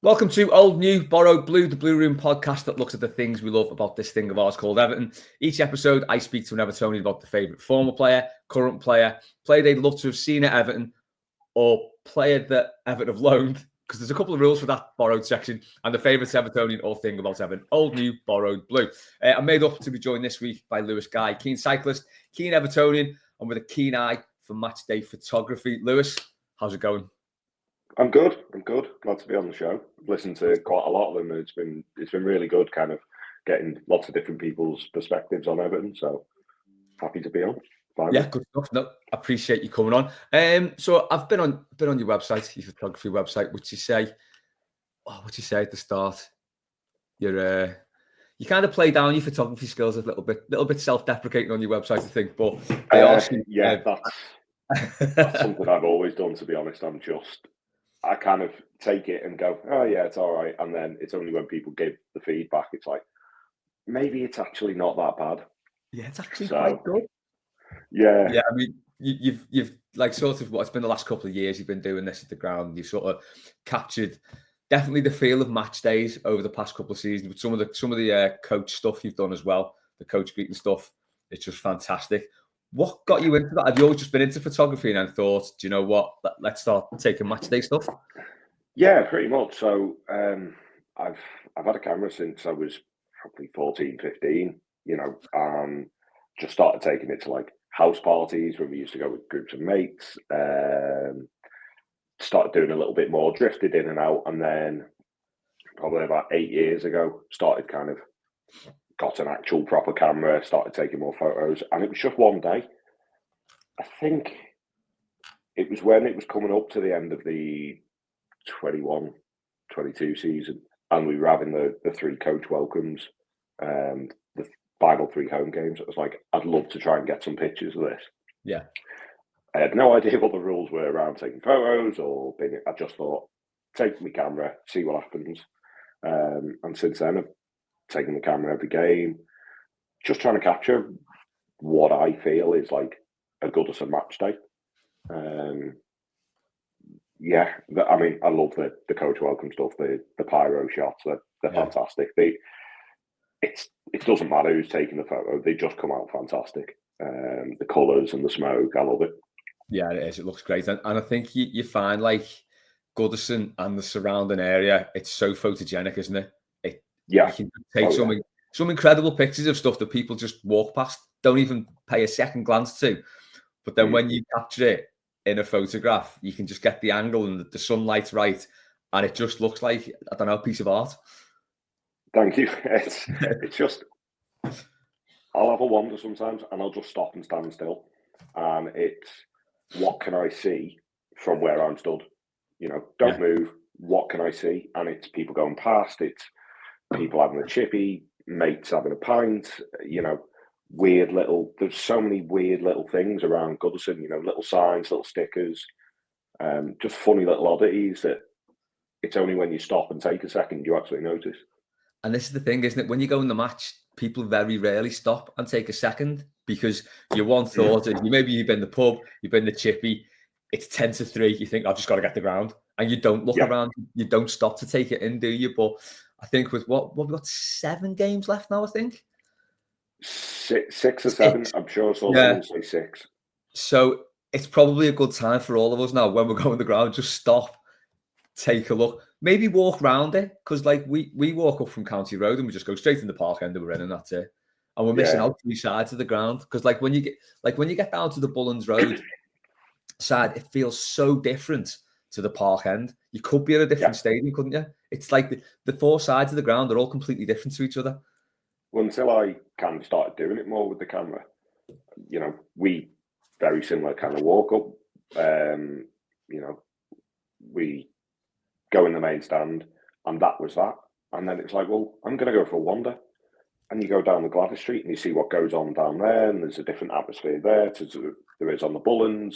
Welcome to Old New Borrowed Blue, the Blue Room podcast that looks at the things we love about this thing of ours called Everton. Each episode, I speak to an Evertonian about the favourite former player, current player they'd love to have seen at Everton, or player that Everton have loaned, because there's a couple of rules for that borrowed section, and the favourite Evertonian or thing about Everton. Old New Borrowed Blue. I'm made up to be joined this week by Lewis Guy, keen cyclist, keen Evertonian, and with a keen eye for match day photography. Lewis, how's it going? I'm good. Glad to be on the show. I've listened to quite a lot of them. It's been really good, kind of getting lots of different people's perspectives on Everton. So happy to be on. Finally. Yeah, good stuff. No, appreciate you coming on. So I've been on your website, your photography website, which you say at the start. You kind of play down your photography skills a little bit self-deprecating on your website, I think. But they are that's something I've always done. To be honest, I kind of take it and go, oh yeah, it's all right. And then it's only when people give the feedback, it's like, maybe it's actually not that bad. Yeah, it's actually quite good. Yeah. Yeah, I mean, you've like sort of it's been the last couple of years you've been doing this at the ground. You've sort of captured definitely the feel of match days over the past couple of seasons, but some of the coach stuff you've done as well, the coach greeting stuff. It's just fantastic. What got you into that? Have you always just been into photography and then thought, do you know what? Let's start taking match day stuff? Yeah, pretty much. So I've had a camera since I was probably 14, 15, just started taking it to like house parties when we used to go with groups of mates. Started doing a little bit more, drifted in and out, and then probably about 8 years ago, started kind of got an actual proper camera, started taking more photos, and it was just one day. I think it was when it was coming up to the end of the 21-22 season, and we were having the three coach welcomes, the final 3 home games. It was like, I'd love to try and get some pictures of this. Yeah. I had no idea what the rules were around taking photos or being. I just thought, take my camera, see what happens. And since then, I've taken the camera every game, just trying to capture what I feel is like a Goodison match day. I mean, I love the coach welcome stuff, the pyro shots. They're fantastic. It doesn't matter who's taking the photo; they just come out fantastic. The colours and the smoke, I love it. Yeah, it is. It looks great, and I think you find like Goodison and the surrounding area, it's so photogenic, isn't it? You can take some incredible pictures of stuff that people just walk past, don't even pay a second glance to. But then when you capture it in a photograph, you can just get the angle and the sunlight's right, and it just looks like, I don't know, a piece of art. Thank you. It's just, I'll have a wander sometimes and I'll just stop and stand still. And it's, what can I see from where I'm stood? Don't move. What can I see? And it's people going past. It's people having a chippy, mates having a pint. There's so many weird little things around Goodison. Little signs, little stickers, just funny little oddities that it's only when you stop and take a second you actually notice. And this is the thing, isn't it? When you go in the match, people very rarely stop and take a second, because your one thought is, you've been the pub, you've been the chippy, it's 10-3, you think, I've just got to get the ground. And you don't look around, you don't stop to take it in, do you? But I think with what we've got 7 games left now, I think. 6 or 7, I'm sure I saw someone say 6. So it's probably a good time for all of us now, when we're going the ground, just stop, take a look, maybe walk around it, because like we walk up from County Road and we just go straight in the park end that we're in, and that's it. And we're missing out 3 sides of the ground, because like when you get down to the Bullens Road side, it feels so different to the park end. You could be at a different stadium, couldn't you? It's like the 4 sides of the ground are all completely different to each other. Well, until I kind of started doing it more with the camera, we very similar kind of walk up. We go in the main stand, and that was that. And then it's like, well, I'm going to go for a wander. And you go down the Gladys Street and you see what goes on down there, and there's a different atmosphere there to there is on the Bullens.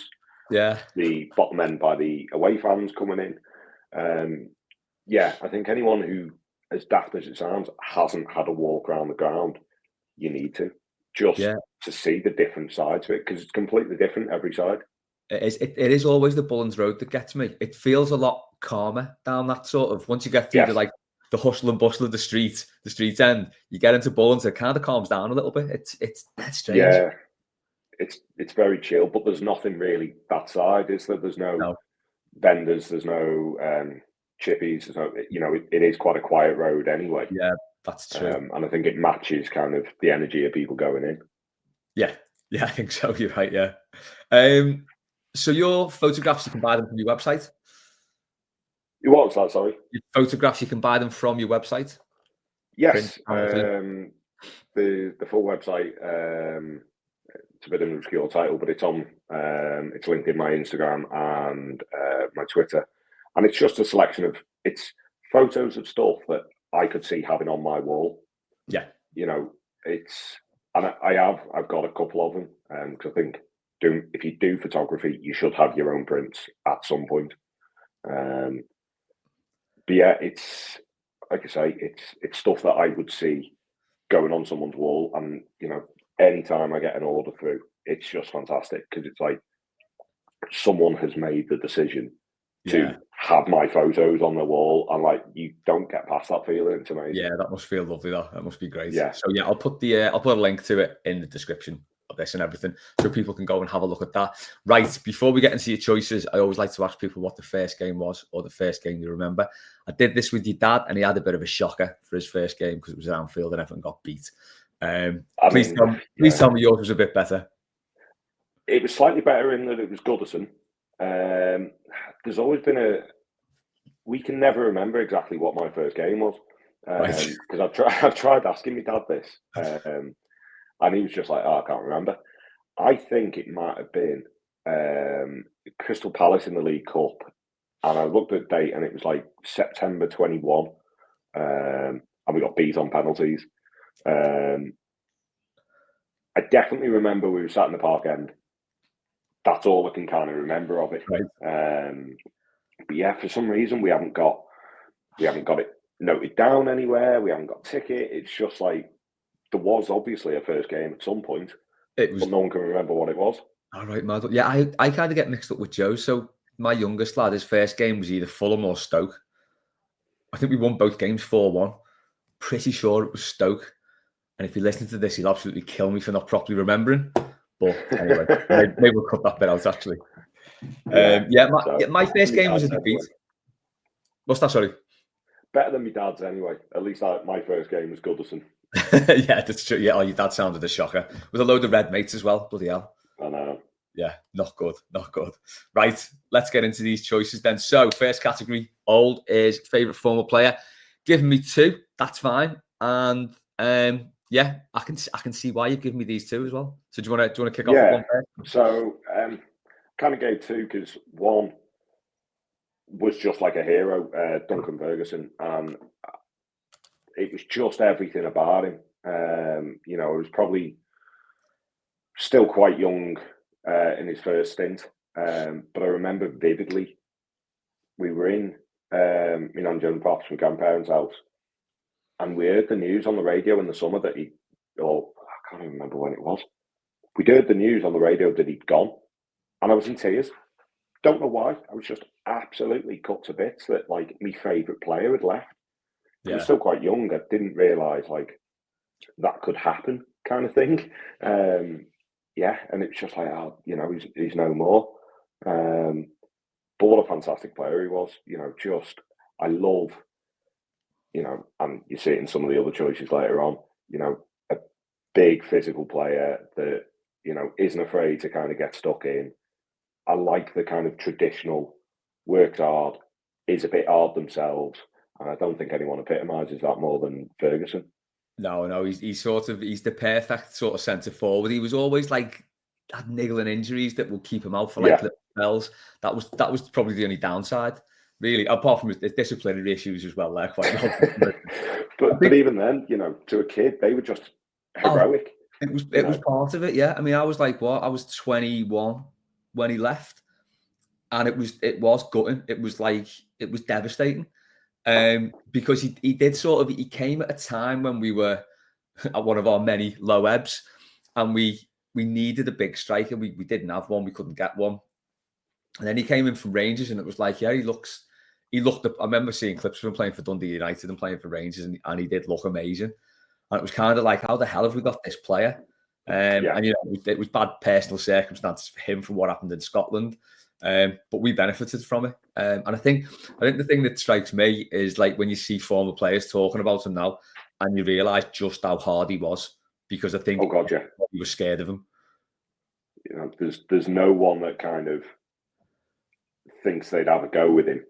Yeah. The bottom end by the away fans coming in. I think anyone who, as daft as it sounds, hasn't had a walk around the ground, you need to to see the different sides of it, because it's completely different every side. It is always the Bullens Road that gets me. It feels a lot calmer down that sort of, once you get through the hustle and bustle of the street end, you get into Bullens, it kind of calms down a little bit. It's that's strange. Yeah, it's very chill, but there's nothing really that side, is there? There's no vendors, there's no chippies, there's no, it is quite a quiet road anyway. Yeah, that's true. And I think it matches kind of the energy of people going in. Yeah, I think so. You're right, yeah. So your photographs, you can buy them from your website? What was that, sorry? Your photographs, you can buy them from your website? Yes. The full website, it's a bit of an obscure title, but it's on, it's linked in my Instagram and my Twitter. And it's just a selection of, it's photos of stuff that I could see having on my wall. Yeah. I've got a couple of them, because I think if you do photography, you should have your own prints at some point. But yeah, it's, like I say, it's stuff that I would see going on someone's wall, and anytime I get an order through, it's just fantastic, because it's like someone has made the decision to have my photos on the wall, and like, you don't get past that feeling. It's amazing. Yeah, that must feel lovely though. That must be great. Yeah. So yeah, I'll put a link to it in the description of this and everything, so people can go and have a look at that. Right, before we get into your choices, I always like to ask people what the first game was, or the first game you remember. I did this with your dad, and he had a bit of a shocker for his first game because it was at Anfield and Everton got beat. Please tell me yours was a bit better. It was slightly better in that it was Goodison. There's always been we can never remember exactly what my first game was, because I've tried asking my dad this, and he was just like, I can't remember. I think it might have been Crystal Palace in the League Cup, and I looked at the date and it was like September 21, and we got beat on penalties. I definitely remember we were sat in the park end. That's all I can kind of remember of it. Right. But yeah, for some reason we haven't got it noted down anywhere. We haven't got a ticket. It's just like, there was obviously a first game at some point, but no one can remember what it was. All right, mad. Yeah, I kind of get mixed up with Joe. So my youngest lad, his first game was either Fulham or Stoke. I think we won both games 4-1. Pretty sure it was Stoke. And if he listens to this, he'll absolutely kill me for not properly remembering. But anyway, maybe we'll cut that bit out, actually. My first game was a defeat. Anyway. What's that, sorry? Better than my dad's anyway. At least my first game was Goodison. Yeah, that's true. Yeah, your dad sounded a shocker. With a load of red mates as well. Bloody hell. I know. Yeah, not good. Right, let's get into these choices then. So, first category, old, is favourite former player. Give me two, that's fine. And yeah, I can see why you've given me these two as well. So do you want to kick off with one first? So kind of gave two, because one was just like a hero, Duncan Ferguson, and it was just everything about him. It was probably still quite young in his first stint, but I remember vividly we were in Joan Pops from grandparents' house, and we heard the news on the radio in the summer that I can't even remember when it was. We heard the news on the radio that he'd gone, and I was in tears. Don't know why. I was just absolutely cut to bits that like my favourite player had left. I was still quite young. I didn't realise like that could happen, kind of thing. And it's just like, he's no more. But what a fantastic player he was. I love, and you see it in some of the other choices later on, a big physical player that, isn't afraid to kind of get stuck in. I like the kind of traditional, works hard, is a bit hard themselves. And I don't think anyone epitomises that more than Ferguson. No, he's the perfect sort of centre forward. He was always like had niggling injuries that will keep him out for like little spells. That was probably the only downside, really, apart from his disciplinary issues as well. There, quite but even then, to a kid, they were just heroic. It was part of it, yeah. I mean, I was like, what? I was 21 when he left, and it was gutting. It was devastating. Because he came at a time when we were at one of our many low ebbs, and we needed a big striker. We didn't have one. We couldn't get one. And then he came in from Rangers, and it was like, yeah, he looks he looked up. I remember seeing clips of him playing for Dundee United and playing for Rangers, and he did look amazing. And it was kind of like, how the hell have we got this player? And it was bad personal circumstances for him from what happened in Scotland, but we benefited from it. And I think the thing that strikes me is like when you see former players talking about him now, and you realise just how hard he was, because I think he was scared of him. There's no one that kind of thinks they'd have a go with him.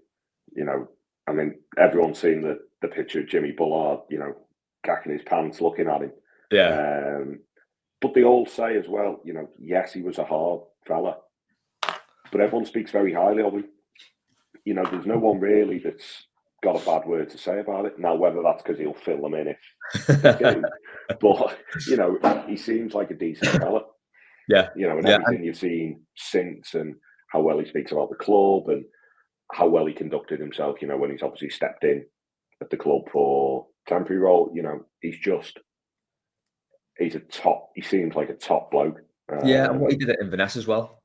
I mean, everyone's seen the picture of Jimmy Bullard, cacking his pants looking at him. Yeah. But they all say as well, yes, he was a hard fella, but everyone speaks very highly of him. There's no one really that's got a bad word to say about it. Now, whether that's because he'll fill them in if they do, but, he seems like a decent fella. Yeah. And everything you've seen since, and how well he speaks about the club and how well he conducted himself, when he's obviously stepped in at the club for temporary role, he seems like a top bloke. And what he did at Inverness as well,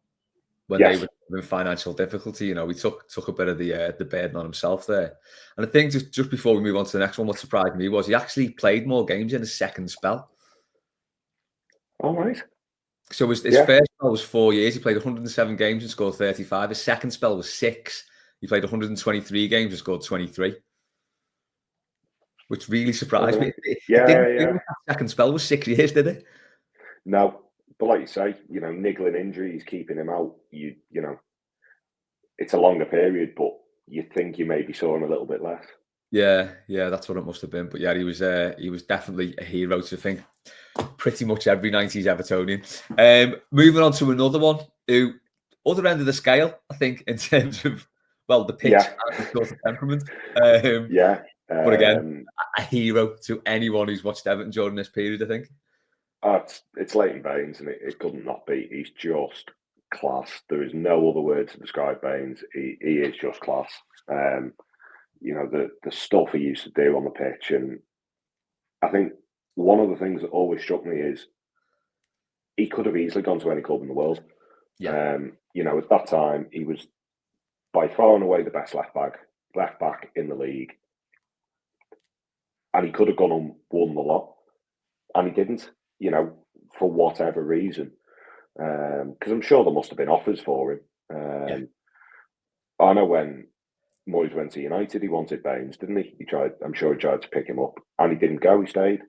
when they were in financial difficulty, he took a bit of the burden on himself there. And I think just before we move on to the next one, what surprised me was he actually played more games in his second spell. All right. So his first spell was 4 years. He played 107 games and scored 35. His second spell was 6. He played 123 games and scored 23. Which really surprised me. That second spell was 6 years, did it? No, but like you say, niggling injuries keeping him out. It's a longer period, but you think you maybe saw him a little bit less. Yeah, that's what it must have been. But yeah, he was definitely a hero to think pretty much every 90s Evertonian. Moving on to another one, who other end of the scale, I think, in terms of the pitch and of course the temperament. But again, a hero to anyone who's watched Everton during this period, I think. It's Leighton Baines, and it couldn't not be. He's just class. There is no other word to describe Baines. He is just class. The stuff he used to do on the pitch, and I think one of the things that always struck me is he could have easily gone to any club in the world. Yeah. At that time, he was by far and away the best left back in the league. And he could have gone and won the lot. And he didn't, for whatever reason. Because I'm sure there must have been offers for him. I know when Moyes went to United, he wanted Baines, didn't he? I'm sure he tried to pick him up. And he didn't go, he stayed.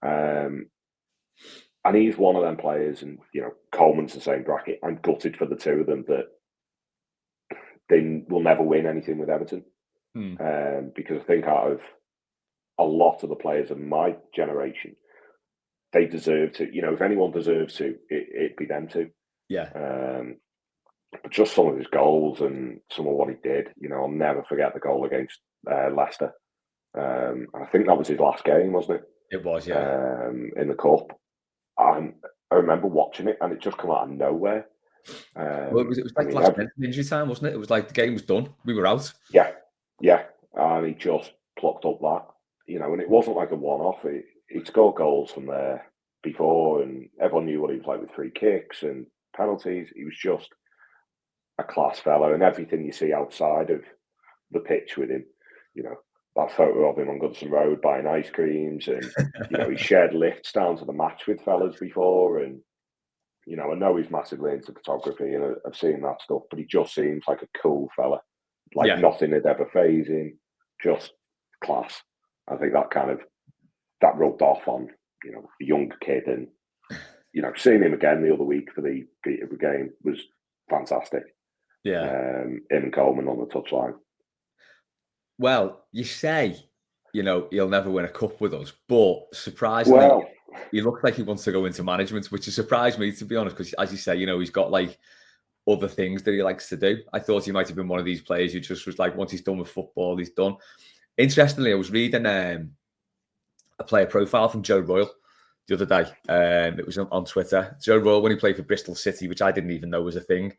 And he's one of them players, and, Coleman's the same bracket. I'm gutted for the two of them that they will never win anything with Everton. Because I think out of a lot of the players of my generation, they deserve to. If anyone deserves to, it'd be them two. Yeah. But just some of his goals and some of what he did, I'll never forget the goal against Leicester. I think that was his last game, wasn't it? It was, yeah. In the cup. And I remember watching it, and it just came out of nowhere. It was like last minute injury time, wasn't it? It was like the game was done. We were out. Yeah. And he just plucked up that, and it wasn't like a one-off. He'd scored goals from there before, and everyone knew what he was like with free kicks and penalties. He was just a class fellow, and everything you see outside of the pitch with him, that photo of him on Goodison Road buying ice creams, and he shared lifts down to the match with fellas before, and I know he's massively into photography, and I've seen that stuff, but he just seems like a cool fella, nothing had ever phased him, just class. I think that rubbed off on a young kid, and seeing him again the other week for the Peterborough game was fantastic. Yeah, him and Coleman on the touchline. Well, you say, he'll never win a cup with us, but surprisingly, he looks like he wants to go into management, which has surprised me, to be honest, because as you say, he's got like other things that he likes to do. I thought he might have been one of these players who just was like, once he's done with football, he's done. Interestingly, I was reading a player profile from Joe Royle the other day. It was on Twitter. Joe Royle, when he played for Bristol City, which I didn't even know was a thing.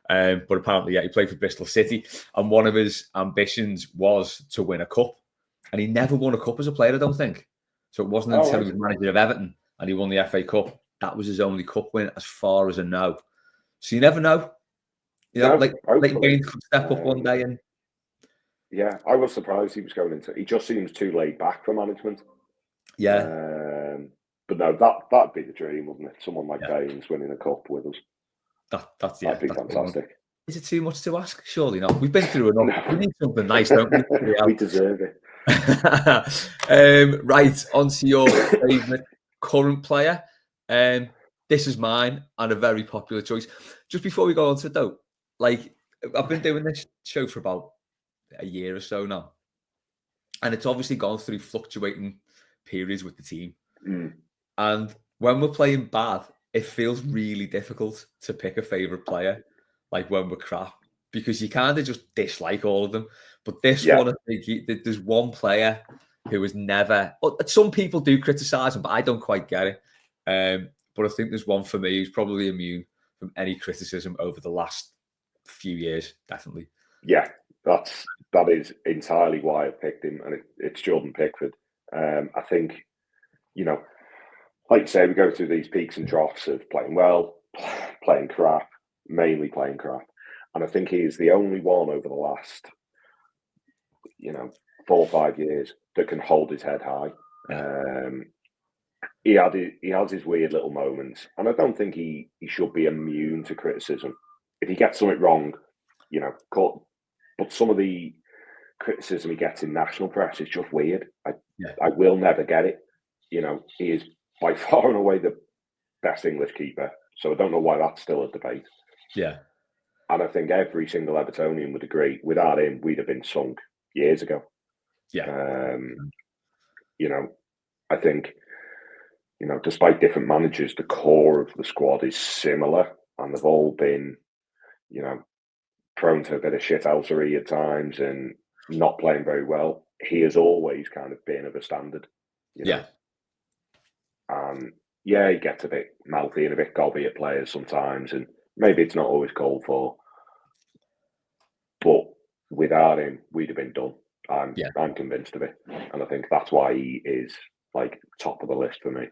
But apparently, he played for Bristol City. And one of his ambitions was to win a cup. And he never won a cup as a player, I don't think. So it wasn't until he was manager of Everton and he won the FA Cup. That was his only cup win, as far as I know. So you never know. Leighton Baines could step up one day and Yeah, I was surprised he was going into. He just seems too laid back for management. Yeah, But no, that'd be the dream, wouldn't it? Someone like Baines winning a cup with us. That'd be fantastic. Is it too much to ask? Surely not. We've been through enough. No. We need something nice, don't we? We deserve it. Right, on to your favourite current player. This is mine and a very popular choice. Just before we go on to it though, like I've been doing this show for about a year or so now, and it's obviously gone through fluctuating periods with the team. And when we're playing bad, it feels really difficult to pick a favourite player, like when we're crap, because you kind of just dislike all of them. But this one, I think there's one player who was never. Some people do criticise him, but I don't quite get it. But I think there's one for me who's probably immune from any criticism over the last few years, definitely. Yeah, that is entirely why I picked him, and it's Jordan Pickford. I think, like you say, we go through these peaks and troughs of playing well, playing crap, mainly playing crap. And I think he is the only one over the last, 4 or 5 years that can hold his head high. He has his weird little moments, and I don't think he should be immune to criticism. If he gets something wrong, but some of the criticism he gets in national press is just weird. I will never get it. He is by far and away the best English keeper, so I don't know why that's still a debate. Yeah. And I think every single Evertonian would agree, without him, we'd have been sunk years ago. Yeah. I think, despite different managers, the core of the squad is similar, and they've all been, prone to a bit of shithousery at times and not playing very well. He has always kind of been of a standard. Yeah. He gets a bit mouthy and a bit gobby at players sometimes, and maybe it's not always called for. But without him, we'd have been done. I'm convinced of it, and I think that's why he is like top of the list for me.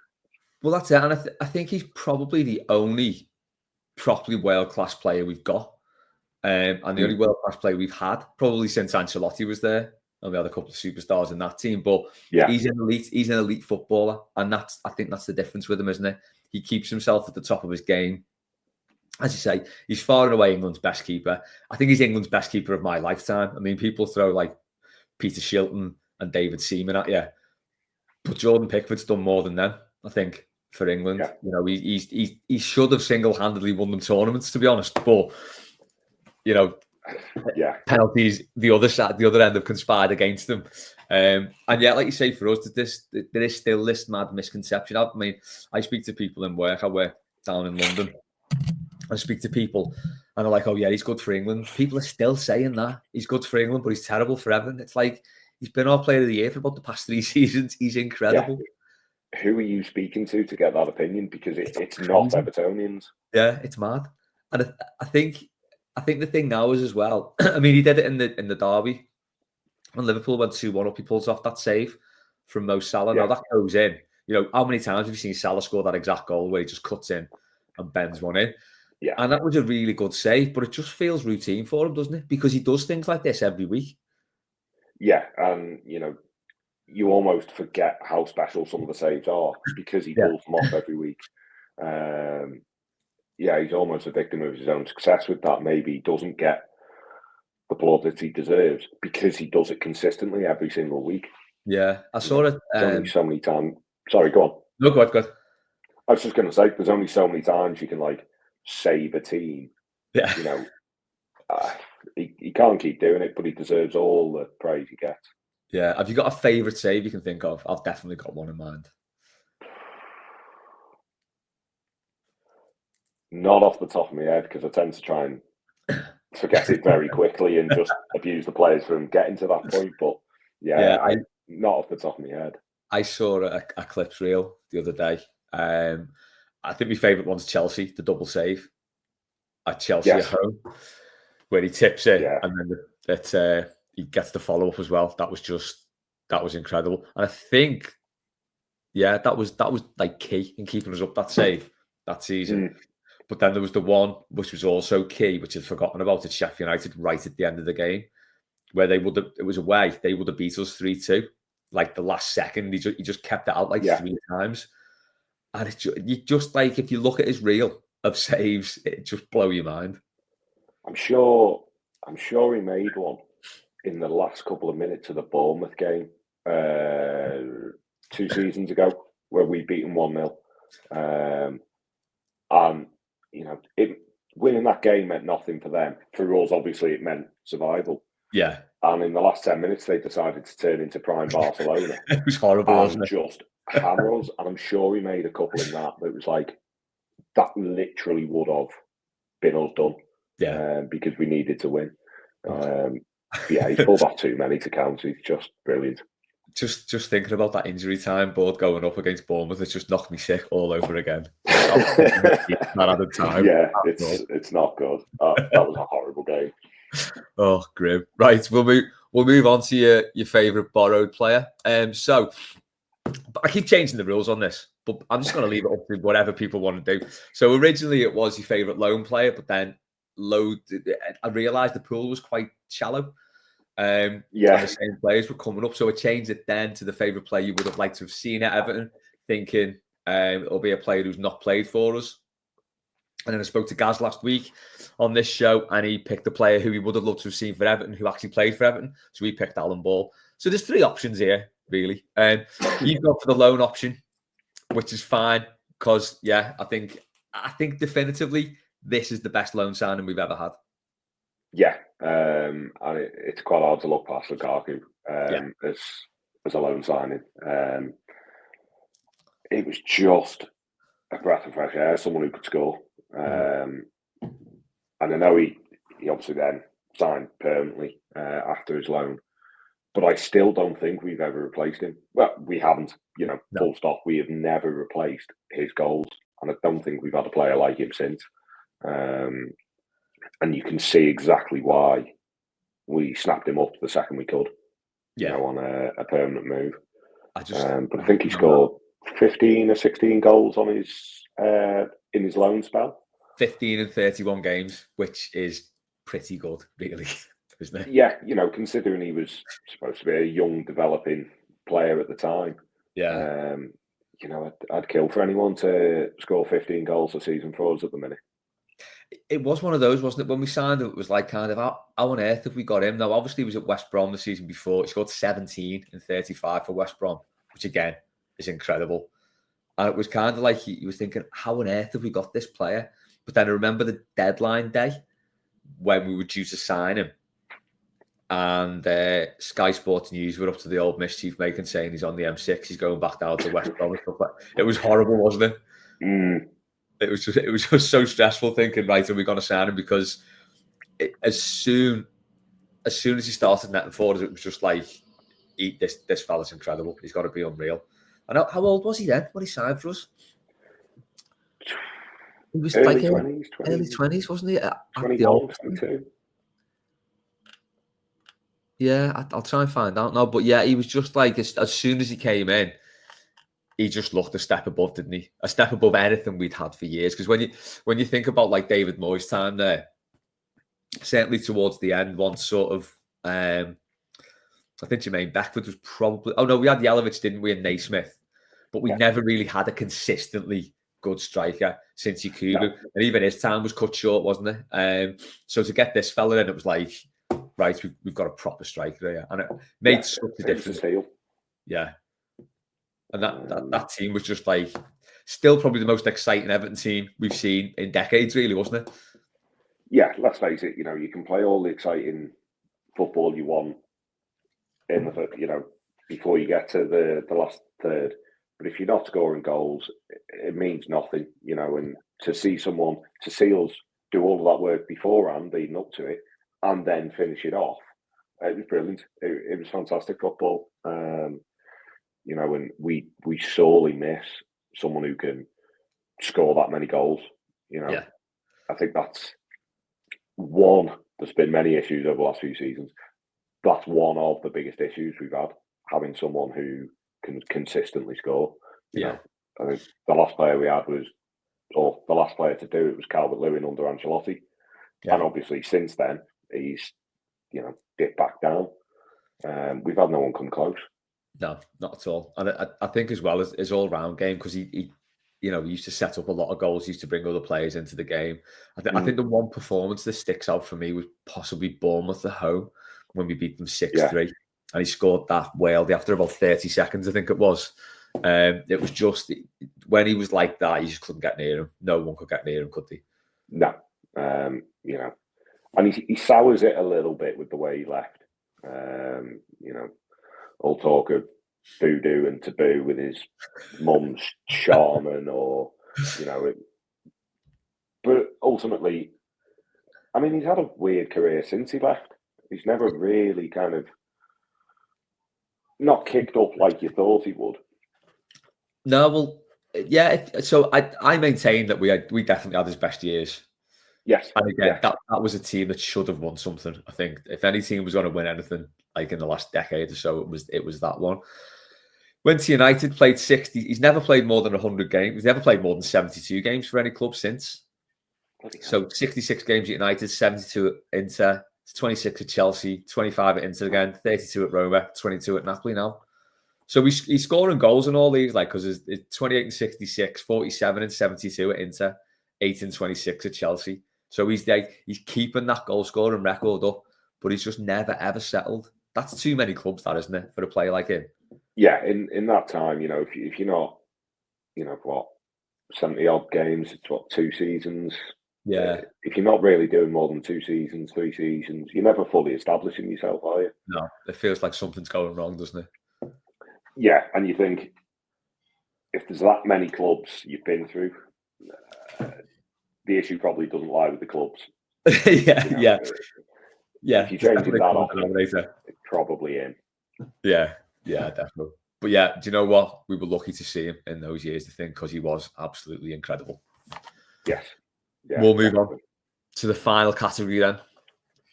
Well, that's it, and I think he's probably the only properly world-class player we've got, and the only world-class player we've had probably since Ancelotti was there. And we had a couple of superstars in that team, but he's an elite footballer, and I think that's the difference with him, isn't it? He keeps himself at the top of his game. As you say, he's far and away England's best keeper. I think he's England's best keeper of my lifetime. I mean, people throw like Peter Shilton and David Seaman at you, but Jordan Pickford's done more than them, I think, for England. He should have single-handedly won them tournaments, to be honest, but penalties, the other end have conspired against them. And like you say, for us, there is still this mad misconception. I mean, I speak to people in work. I work down in London. I speak to people and they're like, oh yeah, he's good for England. People are still saying that. He's good for England, but he's terrible for Everton. It's like, he's been our player of the year for about the past 3 seasons. He's incredible. Yeah. Who are you speaking to get that opinion? Because it's not Evertonians. Yeah, it's mad. And I think the thing now is as well. I mean, he did it in the derby when Liverpool went 2-1 up. He pulls off that save from Mo Salah. Now that goes in. How many times have you seen Salah score that exact goal where he just cuts in and bends one in? Yeah, and that was a really good save, but it just feels routine for him, doesn't it? Because he does things like this every week. Yeah, and you almost forget how special some of the saves are because he pulls them off every week. He's almost a victim of his own success with that. Maybe he doesn't get the plaudits he deserves because he does it consistently every single week. Yeah, I saw it. There's only so many times. Sorry, go on. No, go ahead. I was just going to say, there's only so many times you can save a team. Yeah, he can't keep doing it, but he deserves all the praise he gets. Yeah, have you got a favourite save you can think of? I've definitely got one in mind. Not off the top of my head, because I tend to try and forget it very quickly and just abuse the players from getting to that point. But not off the top of my head. I saw a clips reel the other day. I think my favourite one's Chelsea, the double save at Chelsea at home, where he tips it and then he gets the follow up as well. That was incredible. And I think, that was like key in keeping us up that save that season. But then there was the one which was also key, which I'd forgotten about at Sheffield United right at the end of the game, where it was away, they would have beat us 3-2. Like the last second, he just kept it out like 3 times. And it's just like, if you look at his reel of saves, it just blow your mind. I'm sure he made one in the last couple of minutes of the Bournemouth game 2 seasons ago, where we beat them 1-0. And winning that game meant nothing for them. For us, obviously, it meant survival. Yeah. And in the last 10 minutes, they decided to turn into prime Barcelona. It was horrible, wasn't it? Just hammer us. And I'm sure he made a couple in that was like, that literally would have been us done. Yeah. Because we needed to win. He's pulled off too many to count. He's just brilliant. Just thinking about that injury time board going up against Bournemouth, it's just knocked me sick all over again. Not at the time. Yeah, it's not good. That was a horrible game. Oh, grim. Right, we'll move on to your favourite borrowed player. So I keep changing the rules on this, but I'm just going to leave it up to whatever people want to do. So originally it was your favourite loan player, but then I realised the pool was quite shallow. And the same players were coming up, so I changed it then to the favourite player you would have liked to have seen at Everton, thinking it'll be a player who's not played for us. And then I spoke to Gaz last week on this show, and he picked a player who he would have loved to have seen for Everton, who actually played for Everton. So he picked Alan Ball. So there's 3 options here, really. You've gone for the loan option, which is fine, because I think definitively this is the best loan signing we've ever had. Yeah, and it's quite hard to look past Lukaku as a loan signing. It was just a breath of fresh air, someone who could score. And I know he obviously then signed permanently after his loan, but I still don't think we've ever replaced him. Well, we haven't, full stop. We have never replaced his goals, and I don't think we've had a player like him since. And you can see exactly why we snapped him up the second we could, on a permanent move. But I think he scored 15 or 16 goals on his in his loan spell. 15 in 31 games, which is pretty good, really, isn't it? Yeah, considering he was supposed to be a young, developing player at the time. Yeah. I'd kill for anyone to score 15 goals a season for us at the minute. It was one of those, wasn't it? When we signed him, it was like kind of, how on earth have we got him? Now, obviously, he was at West Brom the season before. He scored 17 in 35 for West Brom, which, again, is incredible. And it was kind of like he was thinking, how on earth have we got this player? But then I remember the deadline day when we were due to sign him. And Sky Sports News were up to the old mischief making, saying he's on the M6, he's going back down to West Brom and stuff like that. It was horrible, wasn't it? It was just so stressful thinking, right, are we going to sign him? Because as soon as he started netting forward, it was just like, this fella's incredible. He's got to be unreal. And how old was he then when he signed for us? He was early like 20s, early 20s, wasn't he? 21, 22. Yeah, I'll try and find out now. But yeah, he was just like, as soon as he came in, he just looked a step above, didn't he? A step above anything we'd had for years. Because when you think about like David Moyes' time there, certainly towards the end, once sort of, I think Jermaine Beckford was probably, oh no, we had Jelic, didn't we, and Naismith, but we never really had a consistently good striker since Yakubu. No. And even his time was cut short, wasn't it? So to get this fella in, it was like, right, we've got a proper striker here. And it made such a difference. Yeah. And that team was just like, still probably the most exciting Everton team we've seen in decades, really, wasn't it? Yeah, let's face it, you can play all the exciting football you want in the, before you get to the last third. But if you're not scoring goals, it means nothing, and to see us do all of that work beforehand, leading up to it, and then finish it off, it was brilliant. It was fantastic football. And we sorely miss someone who can score that many goals. Yeah. I think that's one. There's been many issues over the last few seasons. That's one of the biggest issues we've had, having someone who can consistently score. I think the last player we had the last player to do it was Calvert-Lewin under Ancelotti. Yeah. And obviously since then, he's dip back down. We've had no one come close. No, not at all. And I think as well as his all-round game, because he used to set up a lot of goals, he used to bring other players into the game. I think the one performance that sticks out for me was possibly Bournemouth at home when we beat them 6-3. And he scored that whaley after about 30 seconds, I think it was. It was just, when he was like that, you just couldn't get near him. No one could get near him, could they? No. And he sours it a little bit with the way he left. All talk of voodoo and taboo with his mum's shaman, or but ultimately, I mean, he's had a weird career since he left. He's never really kind of not kicked up like you thought he would. No, well, yeah. So I maintain that we definitely had his best years. Yes. And again, that was a team that should have won something. I think if any team was going to win anything, like in the last decade or so, it was that one. Went to United, played 60. He's never played more than 100 games. He's never played more than 72 games for any club since. So 66 games at United, 72 at Inter, 26 at Chelsea, 25 at Inter again, 32 at Roma, 22 at Napoli now. So he's scoring goals in all these, like, because it's 28 and 66, 47 and 72 at Inter, 8 and 26 at Chelsea. So he's keeping that goal scoring record up, but he's just never ever settled. That's too many clubs, that, isn't it, for a player like him? Yeah, in that time, if you're not, 70 odd games, it's 2 seasons. Yeah. If you're not really doing more than 2 seasons, 3 seasons, you're never fully establishing yourself, are you? No, it feels like something's going wrong, doesn't it? Yeah, and you think, if there's that many clubs you've been through, the issue probably doesn't lie with the clubs. Yeah. If you're changing that often, it's probably in. Yeah, definitely. But yeah, do you know what? We were lucky to see him in those years, I think, because he was absolutely incredible. Yes. Yeah, we'll move on to the final category then,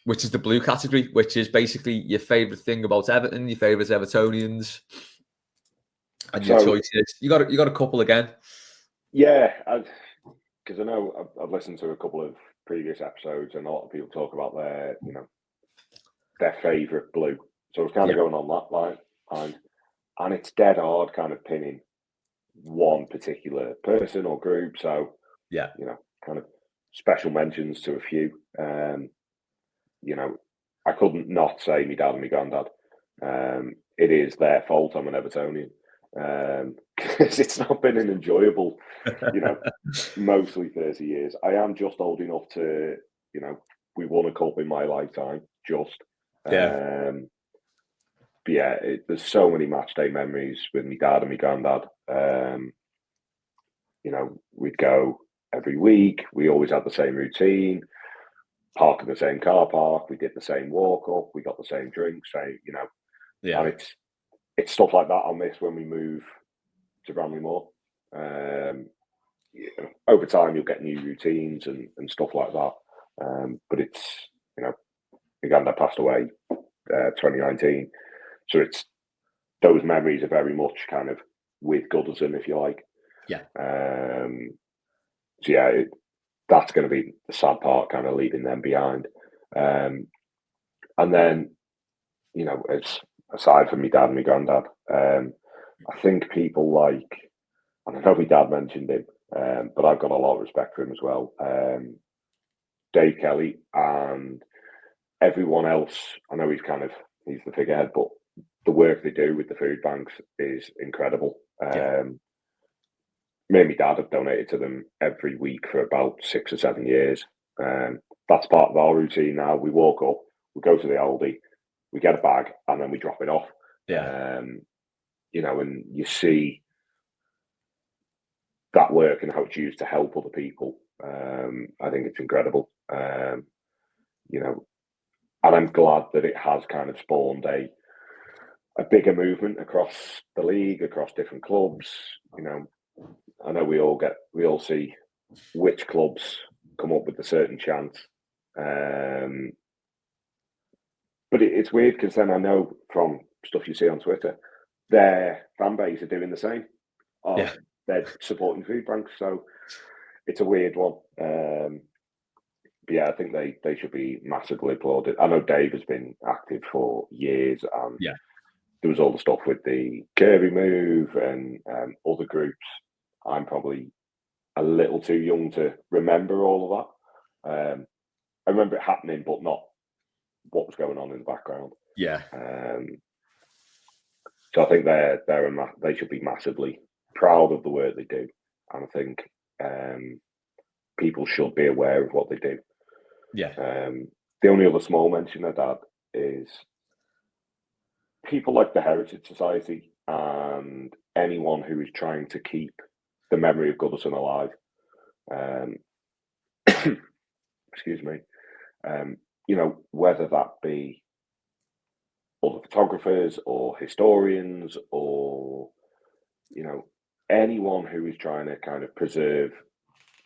which is the blue category, which is basically your favourite thing about Everton, your favourite Evertonians, and your choices. You got a couple again. Yeah, because I know I've listened to a couple of previous episodes, and a lot of people talk about their favourite blue. So I was kind of going on that line, and it's dead hard kind of pinning one particular person or group. So kind of special mentions to a few. I couldn't not say my dad and my granddad. It is their fault I'm an Evertonian, because it's not been an enjoyable, mostly 30 years. I am just old enough to, we won a cup in my lifetime, just. But yeah, there's so many match day memories with my dad and my granddad. We'd go every week. We always had the same routine. Park in the same car park. We did the same walk up. We got the same drinks. And it's stuff like that I'll miss when we move to Bramley Moor. Over time, you'll get new routines and stuff like that. But it's my granddad passed away 2019, so it's those memories are very much kind of with Goodison, if you like. Yeah. So yeah, that's going to be the sad part, kind of leaving them behind. And then, aside from my dad and my granddad, I think people like, and I know my dad mentioned him, but I've got a lot of respect for him as well. Dave Kelly and everyone else. I know he's the figurehead, but the work they do with the food banks is incredible. Me and my dad have donated to them every week for about 6 or 7 years. That's part of our routine now. We walk up, we go to the Aldi, we get a bag, and then we drop it off. And you see that work and how it's used to help other people. I think it's incredible. And I'm glad that it has kind of spawned a bigger movement across the league, across different clubs. I know we all see which clubs come up with a certain chance. But it's weird because then I know from stuff you see on Twitter, their fan base are doing the same. They're supporting food banks, so it's a weird one. yeah, I think they should be massively applauded. I know Dave has been active for years, and Yeah. there was all the stuff with the Kirby move and other groups. I'm probably a little too young to remember all of that. I remember it happening, but not what was going on in the background. Yeah. So I think they should be massively proud of the work they do, and I think people should be aware of what they do. Yeah. The only other small mention I'd add is people like the Heritage Society and anyone who is trying to keep the memory of Goodison alive. Excuse me. Whether that be other photographers or historians or anyone who is trying to kind of preserve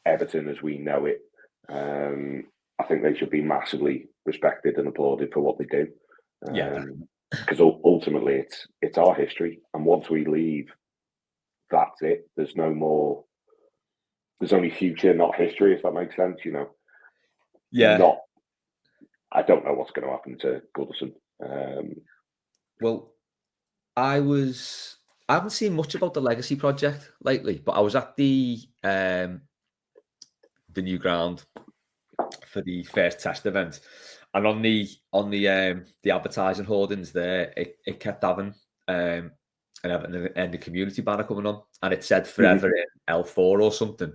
Everton as we know it. I think they should be massively respected and applauded for what they do. Because ultimately it's our history, and once we leave, that's it. There's no more. There's only future, not history. If that makes sense, Yeah. I don't know what's going to happen to Goodison. Well, I haven't seen much about the Legacy project lately, but I was at the new ground for the first test event, and on the advertising hoardings there, it kept having an Everton and the community banner coming on, and it said forever in L4 or something.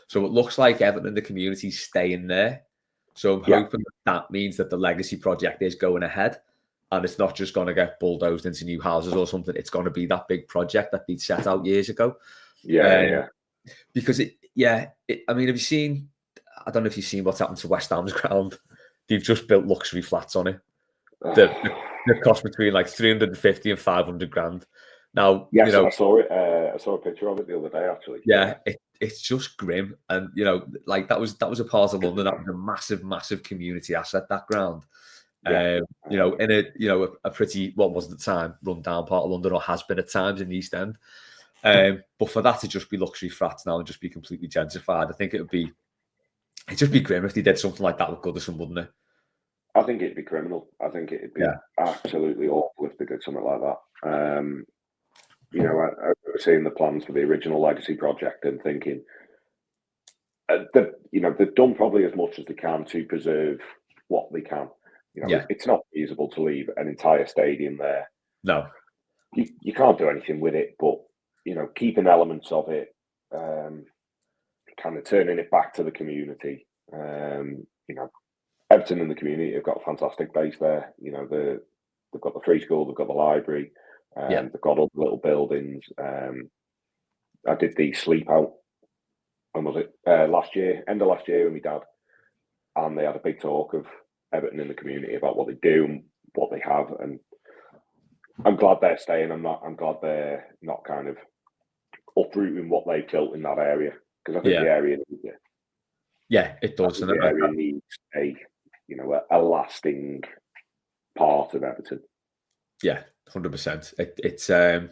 So it looks like Everton and the community staying there. So I'm hoping that means that the Legacy project is going ahead, and it's not just going to get bulldozed into new houses or something. It's going to be that big project that they set out years ago. Yeah. Because I mean, have you seen? I don't know if you've seen what's happened to West Ham's ground. They've just built luxury flats on it. They cost between like 350 and 500 grand. Now, yes, I saw it. I saw a picture of it the other day, actually. Yeah, it's just grim, and like that was a part of London that was a massive community asset. That ground, in a pretty, what was at the time, run down part of London, or has been at times in the East End. But for that to just be luxury flats now and just be completely gentrified, I think it'd just be grim if they did something like that with Goodison, wouldn't it? I think it'd be criminal. I think it'd be absolutely awful if they did something like that. I was seeing the plans for the original Legacy project and thinking, they've done probably as much as they can to preserve what they can. It's not feasible to leave an entire stadium there. No, you can't do anything with it, but keeping elements of it, kind of turning it back to the community. Everton and the community have got a fantastic base there. They've got the free school, they've got the library, they've got other little buildings. I did the sleep out. When was it? Last year, end of last year, with my dad, and they had a big talk of Everton in the community about what they do and what they have, and I'm glad they're staying. I'm glad they're not kind of uprooting what they've built in that area, because I think the area needs it. Yeah, it does. The area needs a lasting part of Everton. Yeah, 100%.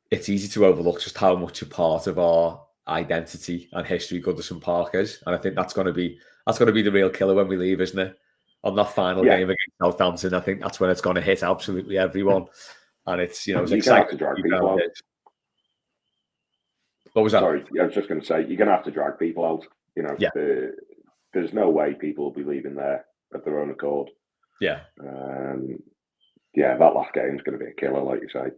It's easy to overlook just how much a part of our identity and history Goodison Park is, and I think that's going to be the real killer when we leave, isn't it? On that final game against Southampton, I think that's when it's going to hit absolutely everyone, and it's it's exciting to drag people out. What was that? Sorry, I was just going to say you're going to have to drag people out. There's no way people will be leaving there of their own accord. Yeah. That last game is going to be a killer, like you say.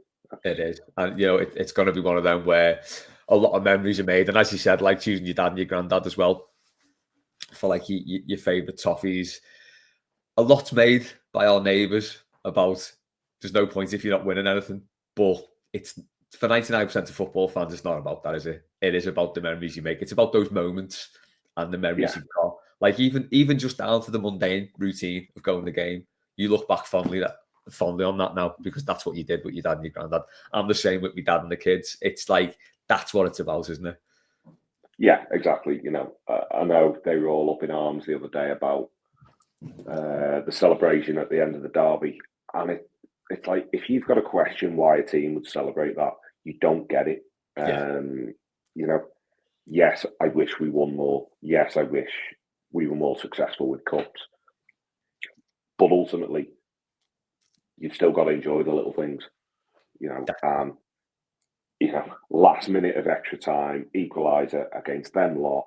It is, and it's going to be one of them where a lot of memories are made, and as you said, like choosing your dad and your granddad as well for like your favourite toffees. A lot's made by our neighbours about there's no point if you're not winning anything, but it's for 99% of football fans, it's not about that, is it? It is about the memories you make. It's about those moments and the memories you've got. Like even just down to the mundane routine of going to the game, you look back fondly on that now, because that's what you did with your dad and your granddad. I'm the same with my dad and the kids. It's like that's what it's about, isn't it? Yeah, exactly. I know they were all up in arms the other day about the celebration at the end of the derby, and it's like, if you've got a question why a team would celebrate that, you don't get it. Yes, I wish we won more. Yes, I wish we were more successful with cups. But ultimately, you've still got to enjoy the little things, last minute of extra time, equaliser against them lot,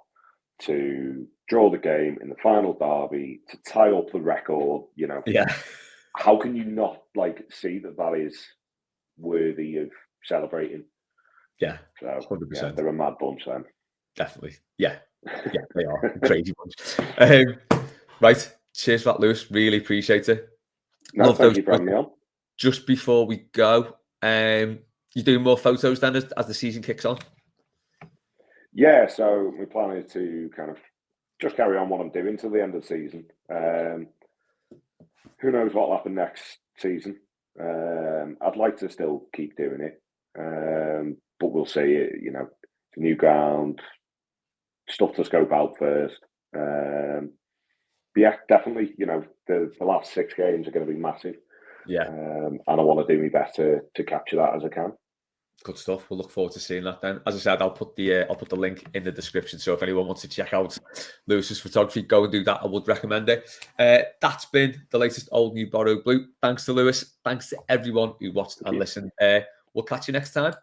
to draw the game in the final derby, to tie up the record, Yeah. How can you not see that is worthy of celebrating? Yeah. So 100%. Yeah, they're a mad bunch then. Definitely. Yeah. Yeah, they are a crazy bunch. Right. Cheers for that, Lewis. Really appreciate it. No, thank you for having me on. Just before we go, you're doing more photos then as the season kicks on? Yeah, so my plan is to kind of just carry on what I'm doing till the end of the season. Who knows what will happen next season? I'd like to still keep doing it, but we'll see. The new ground, stuff to scope out first. But yeah, definitely. The last 6 games are going to be massive. Yeah, and I want to do my best to capture that as I can. Good stuff. We'll look forward to seeing that then. As I said, I'll put the link in the description. So if anyone wants to check out Lewis's photography, go and do that. I would recommend it. That's been the latest Old New Borrow Blue. Thanks to Lewis. Thanks to everyone who watched and listened. We'll catch you next time.